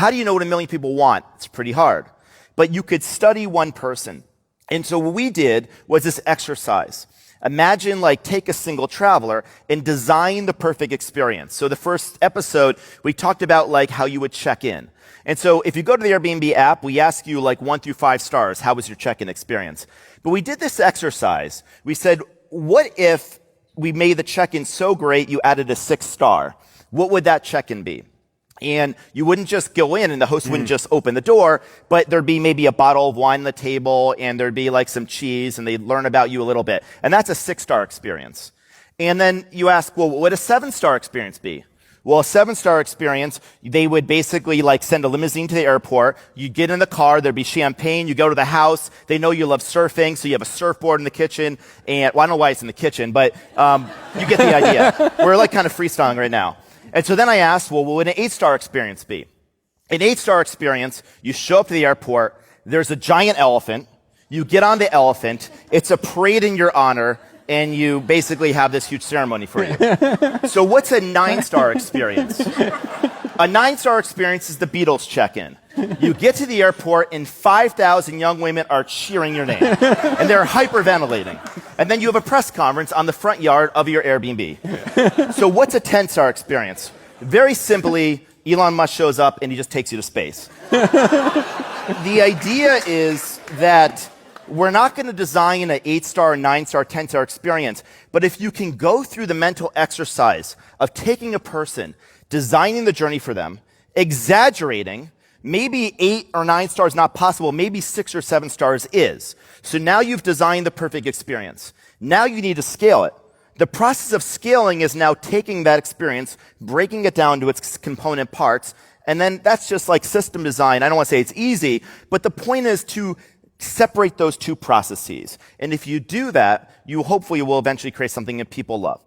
How do you know what a million people want? It's pretty hard. But you could study one person. And so what we did was this exercise. Imagine take a single traveler and design the perfect experience. So the first episode, we talked about how you would check in. And so if you go to the Airbnb app, we ask you 1 through 5 stars, how was your check-in experience? But we did this exercise. We said, what if we made the check-in so great you added a 6 star? What would that check-in be? And you wouldn't just go in and the host wouldn't just open the door, but there'd be maybe a bottle of wine on the table and there'd be some cheese and they'd learn about you a little bit. And that's a 6-star experience. And then you ask, well, what would a 7-star experience be? Well, a 7-star experience, they would basically send a limousine to the airport. You get in the car, there'd be champagne. You go to the house. They know you love surfing, so you have a surfboard in the kitchen. And well, I don't know why it's in the kitchen, but you get the idea. We're kind of freestyling right now. And so then I asked, well, what would an 8-star experience be? An 8-star experience, you show up to the airport, there's a giant elephant, you get on the elephant, it's a parade in your honor, and you basically have this huge ceremony for you. So what's a 9-star experience? A 9-star experience is the Beatles check-in. You get to the airport and 5,000 young women are cheering your name. And they're hyperventilating. And then you have a press conference on the front yard of your Airbnb. So what's a 10-star experience? Very simply, Elon Musk shows up and he just takes you to space. The idea is that we're not going to design an 8-star, 9-star, 10-star experience. But if you can go through the mental exercise of taking a person, designing the journey for them, exaggerating, maybe 8 or 9 stars not possible, maybe 6 or 7 stars is. So now you've designed the perfect experience. Now you need to scale it. The process of scaling is now taking that experience, breaking it down to its component parts, and then that's just system design. I don't want to say it's easy, but the point is to separate those two processes. And if you do that, you hopefully will eventually create something that people love.